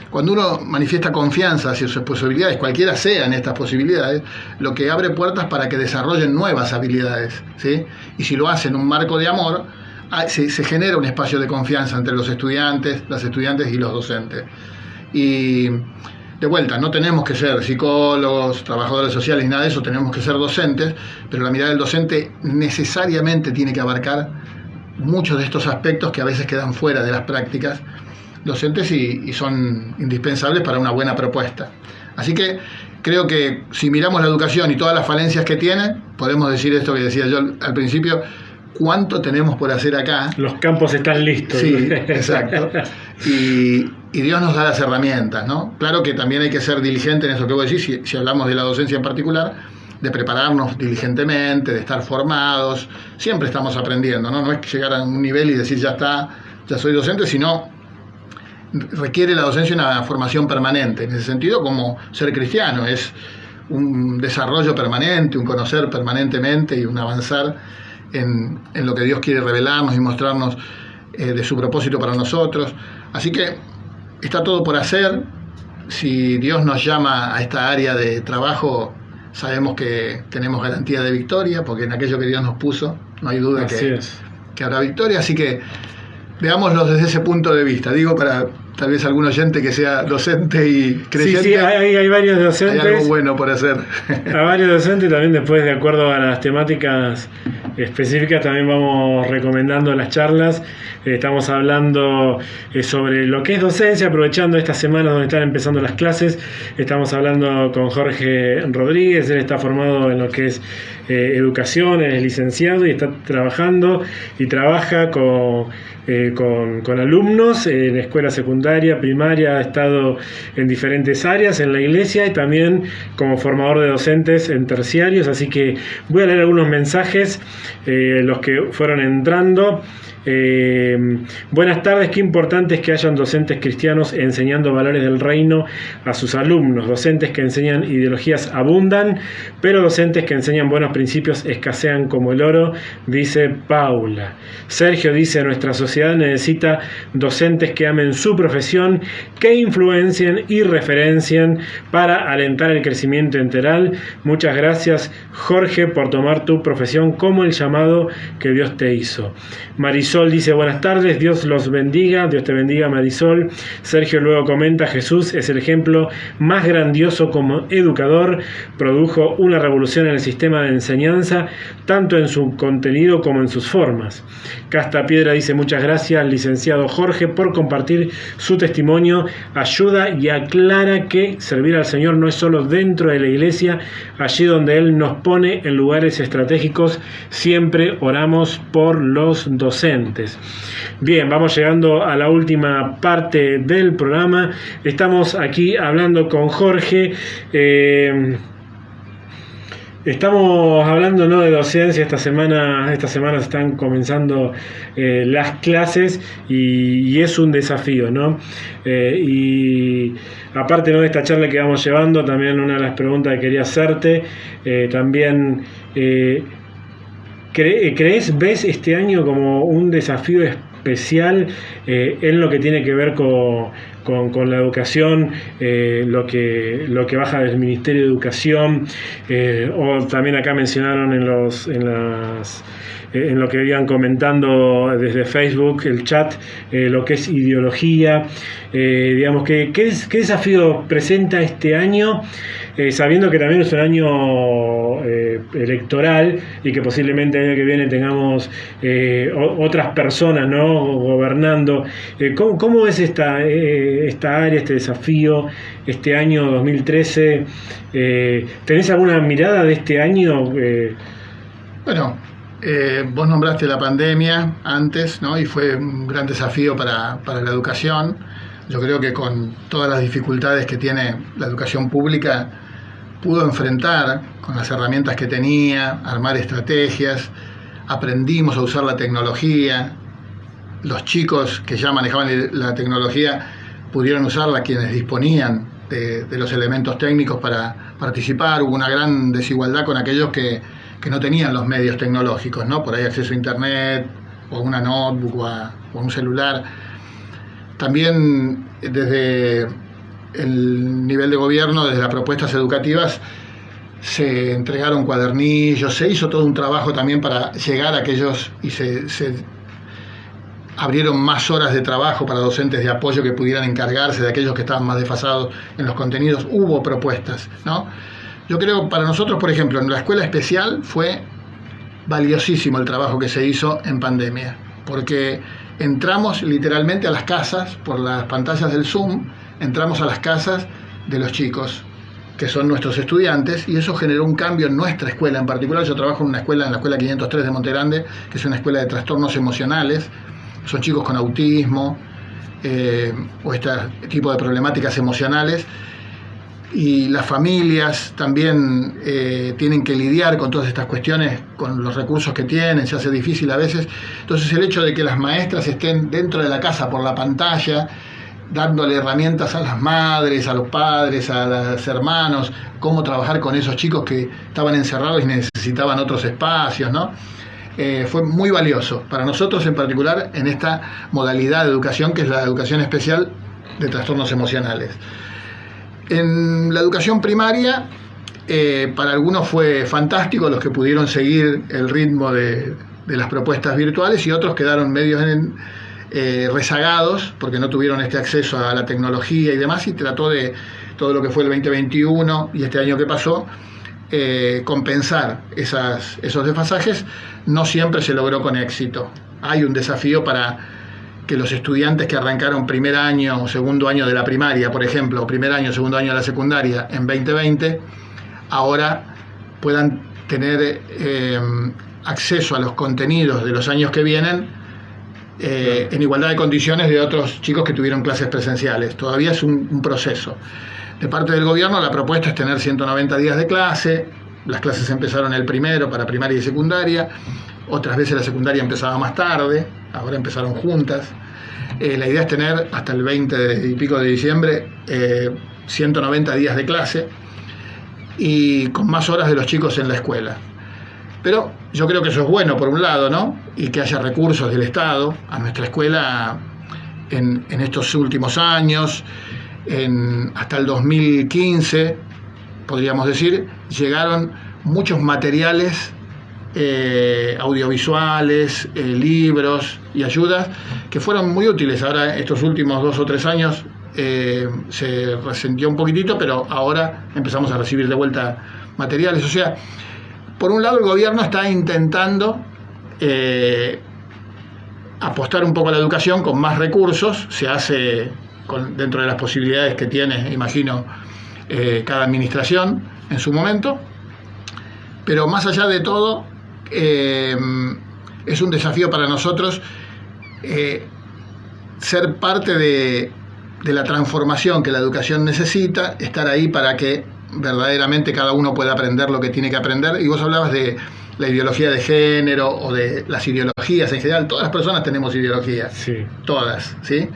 Cuando uno manifiesta confianza hacia sus posibilidades, cualquiera sean estas posibilidades, lo que abre puertas para que desarrollen nuevas habilidades, ¿sí? Y si lo hace en un marco de amor, se genera un espacio de confianza entre los estudiantes, las estudiantes y los docentes. Y de vuelta, no tenemos que ser psicólogos, trabajadores sociales, ni nada de eso, tenemos que ser docentes, pero la mirada del docente necesariamente tiene que abarcar muchos de estos aspectos que a veces quedan fuera de las prácticas docentes y son indispensables para una buena propuesta. Así que creo que si miramos la educación y todas las falencias que tiene, podemos decir esto que decía yo al principio: ¿cuánto tenemos por hacer acá? Los campos están listos. Sí, exacto. Y Dios nos da las herramientas, ¿no? Claro que también hay que ser diligente en eso que vos decís, si hablamos de la docencia en particular, de prepararnos diligentemente, de estar formados. Siempre estamos aprendiendo, ¿no? No es llegar a un nivel y decir ya está, ya soy docente, sino requiere la docencia una formación permanente. En ese sentido, como ser cristiano, es un desarrollo permanente, un conocer permanentemente y un avanzar en lo que Dios quiere revelarnos y mostrarnos de su propósito para nosotros. Así que está todo por hacer. Si Dios nos llama a esta área de trabajo, sabemos que tenemos garantía de victoria, porque en aquello que Dios nos puso no hay duda que habrá victoria. Así que veámoslo desde ese punto de vista. Digo, para tal vez algún oyente que sea docente y creyente. Sí, hay varios docentes. Hay algo bueno por hacer. A varios docentes también, después, de acuerdo a las temáticas específicas, también vamos recomendando las charlas. Estamos hablando sobre lo que es docencia, aprovechando estas semanas donde están empezando las clases. Estamos hablando con Jorge Rodríguez. Él está formado en lo que es educación, él es licenciado y está trabajando y trabaja con alumnos en escuela secundaria, primaria. Ha estado en diferentes áreas en la iglesia y también como formador de docentes en terciarios. Así que voy a leer algunos mensajes, los que fueron entrando. Buenas tardes, qué importante es que hayan docentes cristianos enseñando valores del reino a sus alumnos. Docentes que enseñan ideologías abundan, pero docentes que enseñan buenos principios escasean como el oro, dice Paula. Sergio dice: nuestra sociedad necesita docentes que amen su profesión, que influencien y referencien para alentar el crecimiento integral. Muchas gracias, Jorge, por tomar tu profesión como el llamado que Dios te hizo. Marisol dice: buenas tardes, Dios los bendiga. Dios te bendiga, Marisol. Sergio luego comenta: Jesús es el ejemplo más grandioso como educador, produjo una revolución en el sistema de enseñanza, tanto en su contenido como en sus formas. Casta Piedra dice: muchas gracias, licenciado Jorge, por compartir su testimonio. Ayuda y aclara que servir al Señor no es solo dentro de la iglesia, allí donde Él nos pone en lugares estratégicos. Siempre oramos por los docentes. Bien, vamos llegando a la última parte del programa. Estamos aquí hablando con Jorge. Estamos hablando, ¿no?, de docencia. Esta semana están comenzando las clases y es un desafío, ¿no? Y aparte, ¿no?, de esta charla que vamos llevando, también una de las preguntas que quería hacerte, también ¿ves este año como un desafío especial en lo que tiene que ver con la educación, lo que baja del Ministerio de Educación, o también acá mencionaron en lo que iban comentando desde Facebook, el chat, lo que es ideología, digamos, ¿qué desafío presenta este año? Sabiendo que también es un año electoral y que posiblemente el año que viene tengamos otras personas, ¿no?, gobernando. ¿Cómo ves esta área, este desafío, este año 2013? ¿Tenés alguna mirada de este año? Bueno, vos nombraste la pandemia antes, ¿no?, y fue un gran desafío para la educación. Yo creo que con todas las dificultades que tiene la educación pública, pudo enfrentar con las herramientas que tenía, armar estrategias, aprendimos a usar la tecnología. Los chicos que ya manejaban la tecnología pudieron usarla, quienes disponían de los elementos técnicos para participar. Hubo una gran desigualdad con aquellos que no tenían los medios tecnológicos, ¿no?, por ahí acceso a internet, o a una notebook, o a un celular. También desde el nivel de gobierno, desde las propuestas educativas, se entregaron cuadernillos, se hizo todo un trabajo también para llegar a aquellos, y se abrieron más horas de trabajo para docentes de apoyo que pudieran encargarse de aquellos que estaban más desfasados en los contenidos. Hubo propuestas, ¿no? Yo creo, para nosotros, por ejemplo, en la escuela especial fue valiosísimo el trabajo que se hizo en pandemia, porque entramos literalmente a las casas, por las pantallas del Zoom, entramos a las casas de los chicos, que son nuestros estudiantes, y eso generó un cambio en nuestra escuela en particular. Yo trabajo en una escuela, en la escuela 503 de Montegrande, que es una escuela de trastornos emocionales. Son chicos con autismo o este tipo de problemáticas emocionales, y las familias también tienen que lidiar con todas estas cuestiones, con los recursos que tienen, se hace difícil a veces. Entonces el hecho de que las maestras estén dentro de la casa por la pantalla, dándole herramientas a las madres, a los padres, a los hermanos, cómo trabajar con esos chicos que estaban encerrados y necesitaban otros espacios, ¿no? Fue muy valioso para nosotros en particular en esta modalidad de educación, que es la educación especial de trastornos emocionales. En la educación primaria, para algunos fue fantástico, los que pudieron seguir el ritmo de las propuestas virtuales, y otros quedaron medios rezagados porque no tuvieron este acceso a la tecnología y demás, y trató de todo lo que fue el 2021 y este año que pasó, compensar esos desfasajes. No siempre se logró con éxito. Hay un desafío para que los estudiantes que arrancaron primer año o segundo año de la primaria, por ejemplo, o primer año o segundo año de la secundaria en 2020, ahora puedan tener acceso a los contenidos de los años que vienen en igualdad de condiciones de otros chicos que tuvieron clases presenciales. Todavía es un proceso. De parte del gobierno, la propuesta es tener 190 días de clase. Las clases empezaron el primero para primaria y secundaria. Otras veces la secundaria empezaba más tarde, ahora empezaron juntas. La idea es tener hasta el 20 y pico de diciembre 190 días de clase, y con más horas de los chicos en la escuela. Pero yo creo que eso es bueno, por un lado, ¿no? Y que haya recursos del Estado a nuestra escuela en estos últimos años. Hasta el 2015, podríamos decir, llegaron muchos materiales audiovisuales, libros y ayudas que fueron muy útiles. Ahora, estos últimos 2 o 3 años se resintió un poquitito, pero ahora empezamos a recibir de vuelta materiales. O sea, por un lado el gobierno está intentando apostar un poco a la educación con más recursos. Se hace dentro de las posibilidades que tiene, imagino, cada administración en su momento. Pero más allá de todo, es un desafío para nosotros ser parte de la transformación que la educación necesita, estar ahí para que verdaderamente cada uno pueda aprender lo que tiene que aprender. Y vos hablabas de la ideología de género o de las ideologías en general. Todas las personas tenemos ideologías, sí. Todas, ¿sí?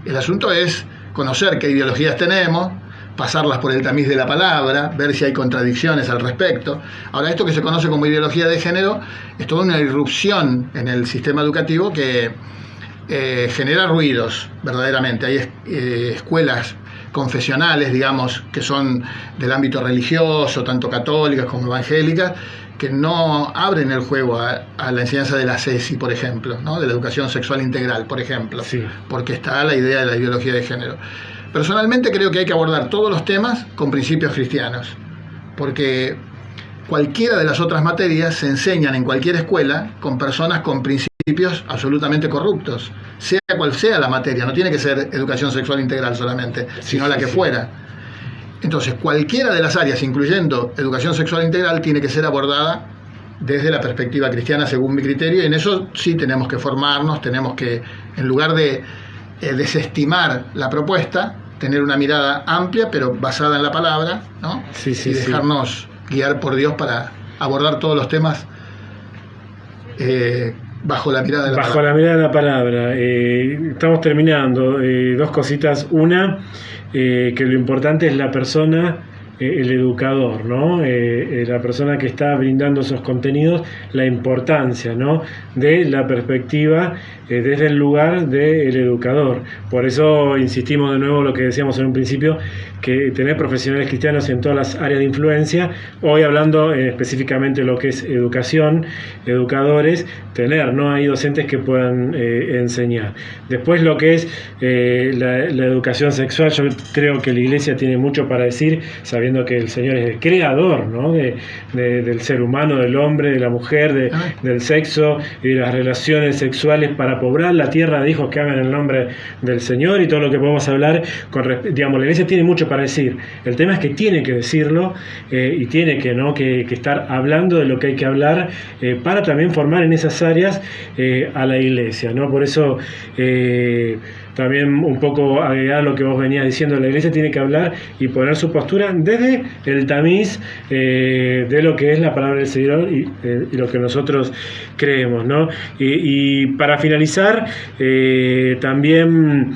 El asunto es conocer qué ideologías tenemos, pasarlas por el tamiz de la palabra, ver si hay contradicciones al respecto. Ahora, esto que se conoce como ideología de género es toda una irrupción en el sistema educativo que genera ruidos, verdaderamente. Hay escuelas confesionales, digamos, que son del ámbito religioso, tanto católicas como evangélicas, que no abren el juego a la enseñanza de la CESI, por ejemplo, ¿no? De la educación sexual integral, por ejemplo, sí. Porque está la idea de la ideología de género. Personalmente creo que hay que abordar todos los temas con principios cristianos, porque cualquiera de las otras materias se enseñan en cualquier escuela con personas con principios absolutamente corruptos, sea cual sea la materia. No tiene que ser educación sexual integral solamente, sino la que fuera. Entonces, cualquiera de las áreas, incluyendo educación sexual integral, tiene que ser abordada desde la perspectiva cristiana, según mi criterio, y en eso sí tenemos que formarnos, tenemos que, en lugar de desestimar la propuesta, tener una mirada amplia, pero basada en la palabra, ¿no? Sí, y dejarnos guiar por Dios para abordar todos los temas bajo la mirada de la palabra. Bajo la mirada de la palabra. Estamos terminando. 2 cositas. Una, que lo importante es la persona el educador, ¿no? La persona que está brindando esos contenidos, la importancia, ¿no?, de la perspectiva desde el lugar del educador. Por eso insistimos de nuevo lo que decíamos en un principio, que tener profesionales cristianos en todas las áreas de influencia, hoy hablando específicamente de lo que es educación, educadores, tener, ¿no?, hay docentes que puedan enseñar. Después lo que es la educación sexual, yo creo que la Iglesia tiene mucho para decir, sabiendo que el Señor es el creador, ¿no?, del ser humano, del hombre, de la mujer, del sexo y de las relaciones sexuales, para poblar la tierra de hijos que hagan en el nombre del Señor, y todo lo que podemos hablar digamos, la Iglesia tiene mucho para decir. El tema es que tiene que decirlo y tiene que estar hablando de lo que hay que hablar para también formar en esas áreas a la Iglesia, ¿no? Por eso también un poco agregar lo que vos venías diciendo, la Iglesia tiene que hablar y poner su postura desde el tamiz de lo que es la palabra del Señor y lo que nosotros creemos, ¿no? Y para finalizar, también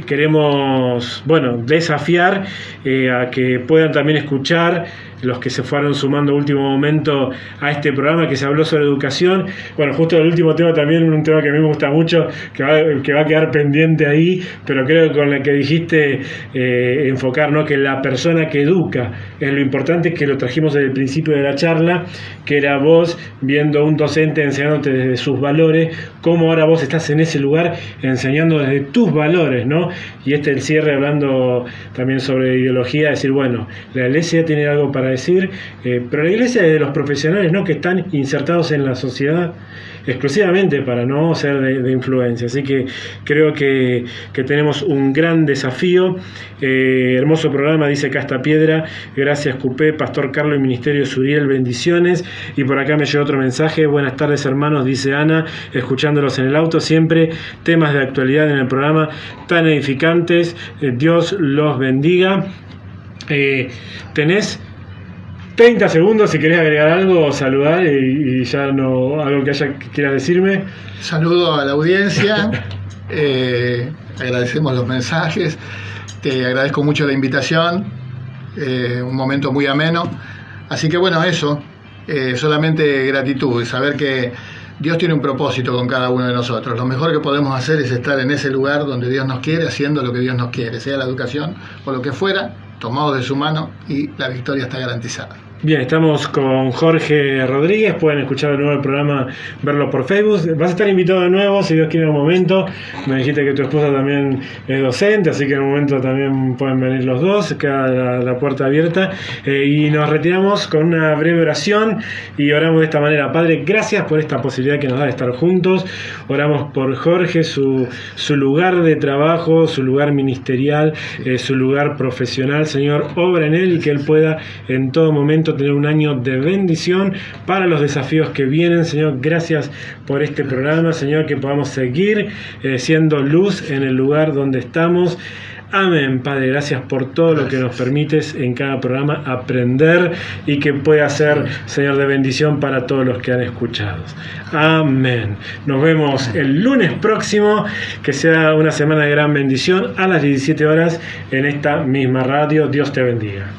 queremos, desafiar a que puedan también escuchar los que se fueron sumando a último momento a este programa que se habló sobre educación. Bueno, justo el último tema también, un tema que a mí me gusta mucho, que va a quedar pendiente ahí, pero creo que con la que dijiste enfocar, ¿no?, que la persona que educa es lo importante, que lo trajimos desde el principio de la charla, que era vos viendo a un docente enseñándote desde sus valores, cómo ahora vos estás en ese lugar enseñando desde tus valores, ¿no? Y el cierre hablando también sobre ideología, decir, bueno, la Iglesia tiene algo para decir, pero la Iglesia es de los profesionales, ¿no?, que están insertados en la sociedad exclusivamente para no ser de influencia. Así que creo que tenemos un gran desafío. Hermoso programa, dice Casta Piedra. Gracias, Cupé, Pastor Carlos y Ministerio Suriel, bendiciones. Y por acá me llegó otro mensaje. Buenas tardes, hermanos, dice Ana, escuchándolos en el auto, siempre temas de actualidad en el programa tan edificantes. Dios los bendiga. Tenés 30 segundos si querés agregar algo o saludar y ya no, algo que quieras decirme. Saludo a la audiencia, agradecemos los mensajes, te agradezco mucho la invitación, un momento muy ameno, así que bueno, eso, solamente gratitud, saber que Dios tiene un propósito con cada uno de nosotros. Lo mejor que podemos hacer es estar en ese lugar donde Dios nos quiere, haciendo lo que Dios nos quiere, sea la educación o lo que fuera, tomados de su mano, y la victoria está garantizada. Bien, estamos con Jorge Rodríguez, pueden escuchar de nuevo el programa, verlo por Facebook. Vas a estar invitado de nuevo, si Dios quiere, en un momento. Me dijiste que tu esposa también es docente, así que en un momento también pueden venir los dos, queda la puerta abierta. Y nos retiramos con una breve oración y oramos de esta manera. Padre, gracias por esta posibilidad que nos da de estar juntos. Oramos por Jorge, su lugar de trabajo, su lugar ministerial, su lugar profesional. Señor, obra en él y que él pueda en todo momento tener un año de bendición para los desafíos que vienen. Señor, gracias por este programa, Señor, que podamos seguir siendo luz en el lugar donde estamos. Amén, Padre, gracias por todo lo que nos permites en cada programa aprender y que pueda ser, Señor, de bendición para todos los que han escuchado. Amén. Nos vemos el lunes próximo, que sea una semana de gran bendición a las 17 horas en esta misma radio. Dios te bendiga.